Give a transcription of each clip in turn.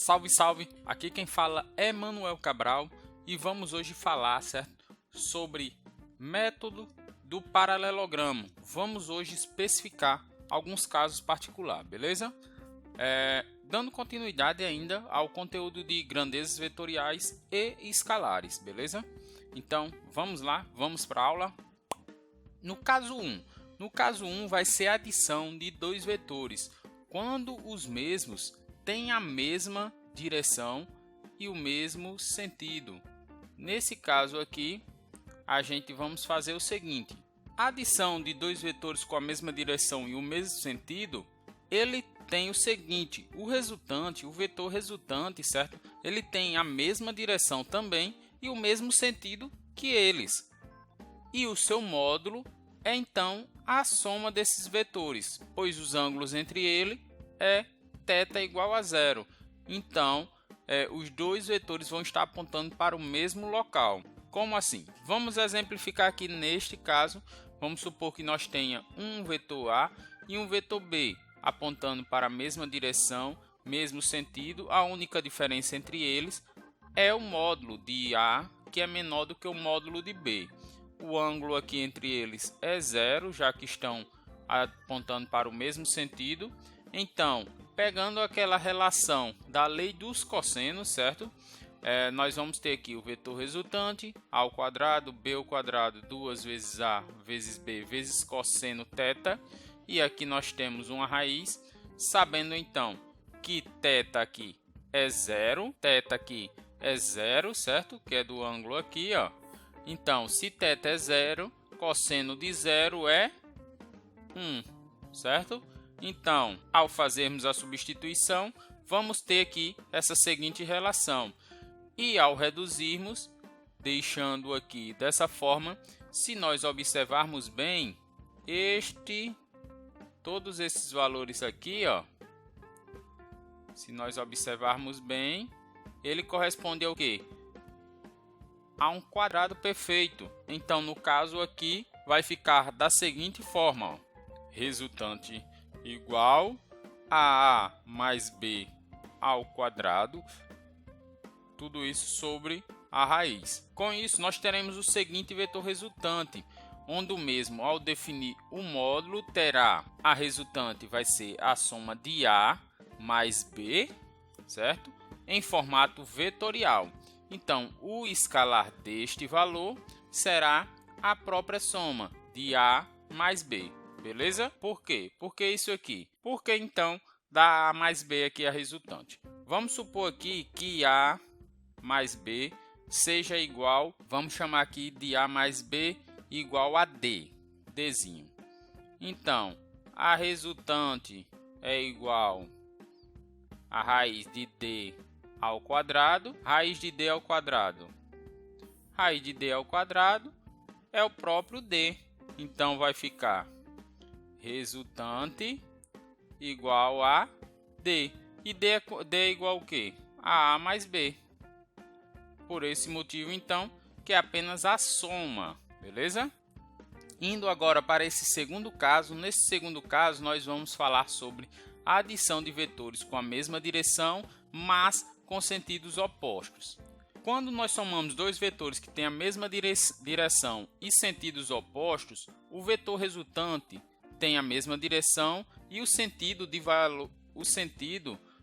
Salve, salve! Aqui quem fala é Manuel Cabral e vamos hoje falar, certo, sobre método do paralelogramo. Vamos hoje especificar alguns casos particulares, beleza? Dando continuidade ainda ao conteúdo de grandezas vetoriais e escalares, beleza? Então, vamos lá, vamos para a aula. No caso 1 vai ser a adição de dois vetores, quando os mesmos têm a mesma direção e o mesmo sentido. Nesse caso aqui, a gente vamos fazer o seguinte: a adição de dois vetores com a mesma direção e o mesmo sentido, ele tem o seguinte: o vetor resultante, certo? Ele tem a mesma direção também e o mesmo sentido que eles. E o seu módulo é então a soma desses vetores, pois os ângulos entre eles é θ igual a zero. Então, os dois vetores vão estar apontando para o mesmo local. Como assim? Vamos exemplificar aqui neste caso. Vamos supor que nós tenha um vetor A e um vetor B, apontando para a mesma direção, mesmo sentido. A única diferença entre eles é o módulo de A, que é menor do que o módulo de B. O ângulo aqui entre eles é zero, já que estão apontando para o mesmo sentido. Então, pegando aquela relação da lei dos cossenos, certo? Nós vamos ter aqui o vetor resultante, A ao quadrado, B ao quadrado, 2 vezes A vezes B vezes cosseno θ. E aqui nós temos uma raiz, sabendo então que θ aqui é zero, θ aqui é zero, certo? Que é do ângulo aqui, ó. Então, se θ é zero, cosseno de zero é 1, certo? Então, ao fazermos a substituição, vamos ter aqui essa seguinte relação. E ao reduzirmos, deixando aqui dessa forma, se nós observarmos bem, todos esses valores aqui, ó, se nós observarmos bem, ele corresponde ao quê? A um quadrado perfeito. Então, no caso aqui, vai ficar da seguinte forma, ó, resultante igual a A mais B ao quadrado, tudo isso sobre a raiz. Com isso, nós teremos o seguinte vetor resultante, onde o mesmo, ao definir o módulo, terá a resultante vai ser a soma de A mais B, certo? Em formato vetorial. Então, o escalar deste valor será a própria soma de A mais B. Beleza? Por quê? Por que isso aqui? Porque então dá A mais B aqui a resultante. Vamos supor aqui que A mais B seja igual, vamos chamar aqui de A mais B igual a D, Dzinho. Então, a resultante é igual a raiz de D ao quadrado, raiz de D ao quadrado. Raiz de D ao quadrado é o próprio D. Então, vai ficar resultante igual a D. E D é igual ao quê? A A mais B. Por esse motivo, então, que é apenas a soma, beleza? Indo agora para esse segundo caso. Nesse segundo caso, nós vamos falar sobre a adição de vetores com a mesma direção, mas com sentidos opostos. Quando nós somamos dois vetores que têm a mesma direção e sentidos opostos, o vetor resultante tem a mesma direção e o sentido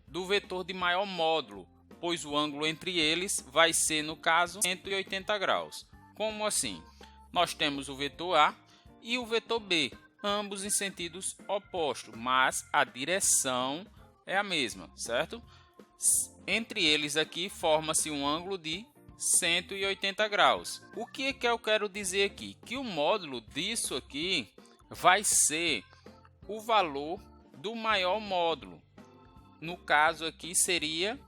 do vetor de maior módulo, pois o ângulo entre eles vai ser, no caso, 180 graus. Como assim? Nós temos o vetor A e o vetor B, ambos em sentidos opostos, mas a direção é a mesma, certo? Entre eles aqui forma-se um ângulo de 180 graus. O que é que eu quero dizer aqui? Que o módulo disso aqui vai ser o valor do maior módulo. No caso aqui seria,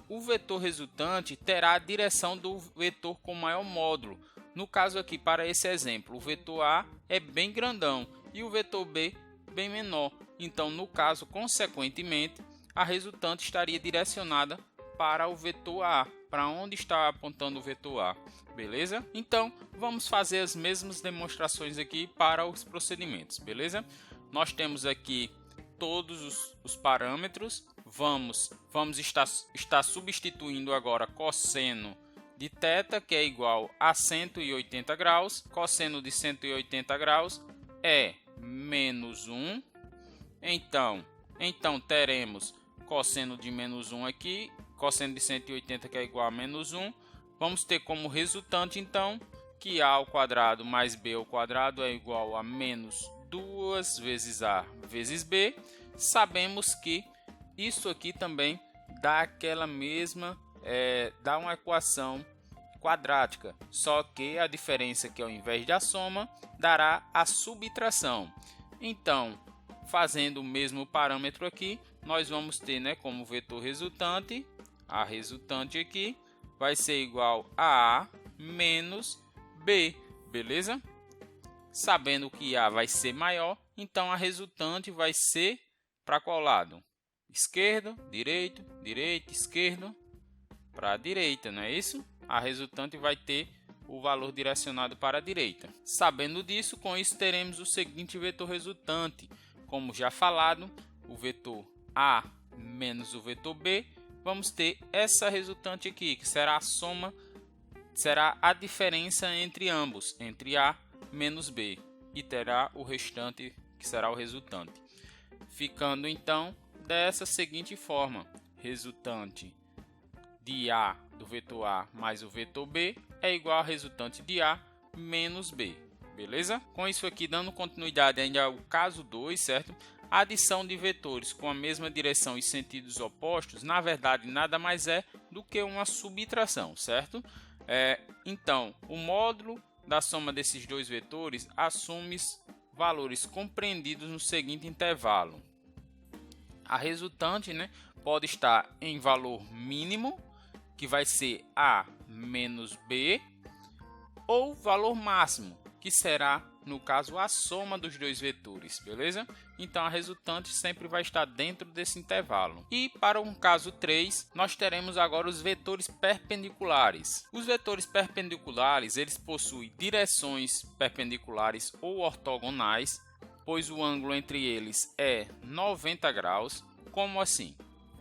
o vetor resultante terá a direção do vetor com maior módulo. No caso aqui, para esse exemplo, o vetor A é bem grandão e o vetor B bem menor. Então, no caso, consequentemente, a resultante estaria direcionada para o vetor A, para onde está apontando o vetor A, beleza? Então, vamos fazer as mesmas demonstrações aqui para os procedimentos, beleza? Nós temos aqui todos os parâmetros, vamos estar substituindo agora cosseno de θ, que é igual a 180 graus. Cosseno de 180 graus é menos 1. Então teremos cosseno de menos 1 aqui, cosseno de 180 que é igual a menos 1. Vamos ter como resultante, então, que a ao quadrado mais b ao quadrado é igual a menos 2 vezes a vezes b. Sabemos que isso aqui também dá aquela mesma, dá uma equação quadrática, só que a diferença é que ao invés da soma, dará a subtração. Então, fazendo o mesmo parâmetro aqui, nós vamos ter, como vetor resultante, a resultante aqui vai ser igual a A menos B, beleza? Sabendo que A vai ser maior, então a resultante vai ser para qual lado? Esquerdo, direito, direita, esquerdo, para a direita, não é isso? A resultante vai ter o valor direcionado para a direita. Sabendo disso, com isso teremos o seguinte vetor resultante. Como já falado, o vetor A menos o vetor B, vamos ter essa resultante aqui, que será a soma, será a diferença entre ambos, entre A menos B, e terá o restante, que será o resultante. Ficando então dessa seguinte forma: resultante de A do vetor A mais o vetor B é igual a resultante de A menos B, beleza? Com isso aqui, dando continuidade ainda ao caso 2, certo? A adição de vetores com a mesma direção e sentidos opostos, na verdade, nada mais é do que uma subtração, certo? Então, o módulo da soma desses dois vetores assume valores compreendidos no seguinte intervalo. A resultante, pode estar em valor mínimo, que vai ser A menos B, ou valor máximo, que será, no caso, a soma dos dois vetores, beleza? Então, a resultante sempre vai estar dentro desse intervalo. E para um caso 3, nós teremos agora os vetores perpendiculares. Os vetores perpendiculares, eles possuem direções perpendiculares ou ortogonais, pois o ângulo entre eles é 90 graus. Como assim?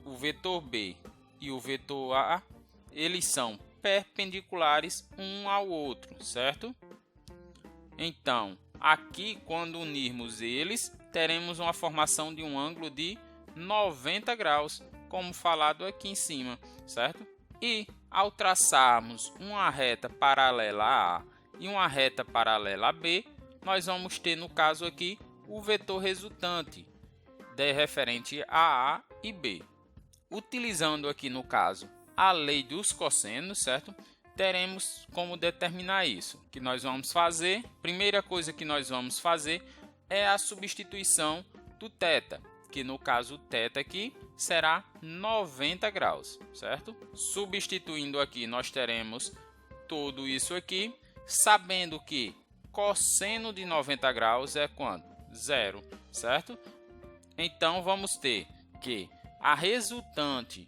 O vetor B e o vetor A, eles são perpendiculares um ao outro, certo? Então, aqui, quando unirmos eles, teremos uma formação de um ângulo de 90 graus, como falado aqui em cima, certo? E, ao traçarmos uma reta paralela a A e uma reta paralela a B, nós vamos ter, no caso aqui, o vetor resultante, referente a A e B. Utilizando aqui, no caso, a lei dos cossenos, certo? Teremos como determinar isso. O que nós vamos fazer? Primeira coisa que nós vamos fazer é a substituição do θ, que no caso o θ aqui será 90 graus, certo? Substituindo aqui, nós teremos tudo isso aqui, sabendo que cosseno de 90 graus é quanto? 0, certo? Então, vamos ter que a resultante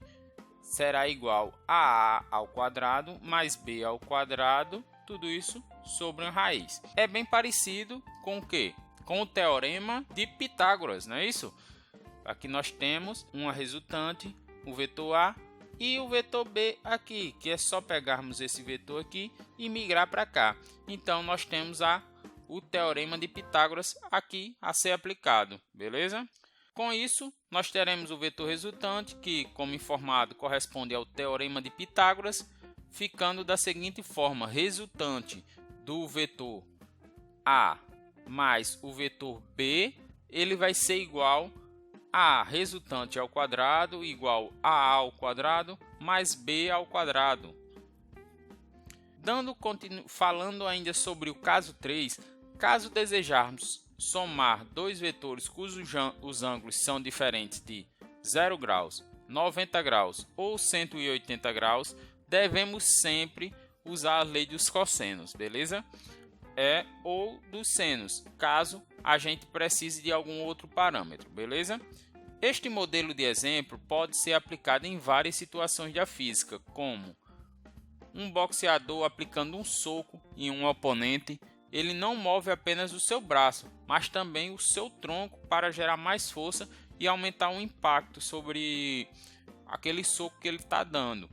será igual a A ao quadrado mais B ao quadrado, tudo isso sobre a raiz. É bem parecido com o quê? Com o teorema de Pitágoras, não é isso? Aqui nós temos uma resultante, o vetor A e o vetor B aqui, que é só pegarmos esse vetor aqui e migrar para cá. Então, nós temos o teorema de Pitágoras aqui a ser aplicado, beleza? Com isso, nós teremos o vetor resultante, que, como informado, corresponde ao teorema de Pitágoras, ficando da seguinte forma: resultante do vetor A mais o vetor B, ele vai ser igual a resultante ao quadrado igual a A ao quadrado mais B ao quadrado. Falando ainda sobre o caso 3, caso desejarmos somar dois vetores cujos ângulos são diferentes de 0 graus, 90 graus ou 180 graus, devemos sempre usar a lei dos cossenos, beleza? Ou dos senos, caso a gente precise de algum outro parâmetro, beleza? Este modelo de exemplo pode ser aplicado em várias situações da física, como um boxeador aplicando um soco em um oponente. Ele não move apenas o seu braço, mas também o seu tronco para gerar mais força e aumentar o impacto sobre aquele soco que ele está dando.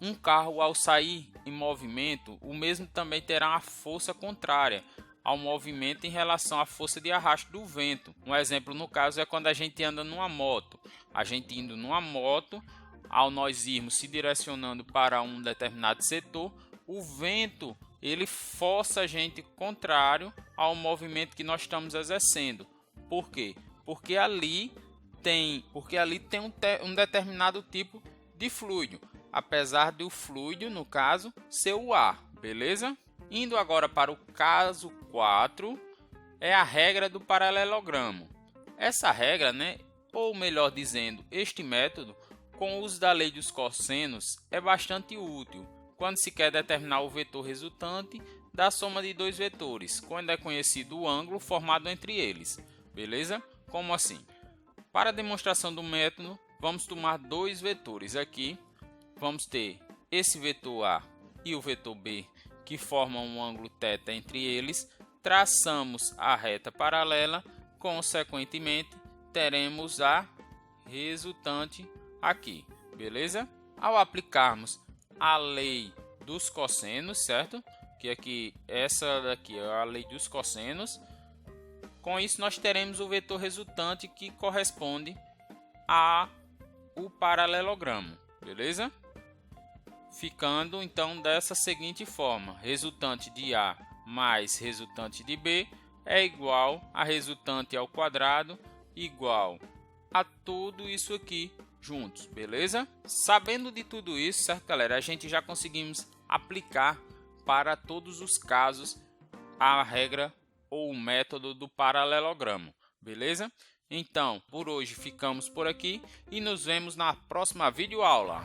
Um carro, ao sair em movimento, o mesmo também terá uma força contrária ao movimento em relação à força de arrasto do vento. Um exemplo no caso é quando a gente anda numa moto. A gente indo numa moto, ao nós irmos se direcionando para um determinado setor, o vento ele força a gente contrário ao movimento que nós estamos exercendo. Por quê? Porque ali tem um determinado tipo de fluido, apesar do fluido, no caso, ser o ar, beleza? Indo agora para o caso 4, é a regra do paralelogramo. Essa regra, ou melhor dizendo, este método, com o uso da lei dos cossenos, é bastante útil quando se quer determinar o vetor resultante da soma de dois vetores, quando é conhecido o ângulo formado entre eles, beleza? Como assim? Para a demonstração do método, vamos tomar dois vetores aqui. Vamos ter esse vetor A e o vetor B, que formam um ângulo θ entre eles. Traçamos a reta paralela, consequentemente, teremos a resultante aqui, beleza? Ao aplicarmos a lei dos cossenos, certo? Que aqui, essa daqui é a lei dos cossenos. Com isso, nós teremos o vetor resultante que corresponde ao paralelogramo, beleza? Ficando então dessa seguinte forma: resultante de A mais resultante de B é igual a resultante ao quadrado igual a tudo isso aqui juntos, beleza? Sabendo de tudo isso, certo, galera? A gente já conseguimos aplicar para todos os casos a regra ou o método do paralelogramo, beleza? Então, por hoje ficamos por aqui e nos vemos na próxima videoaula.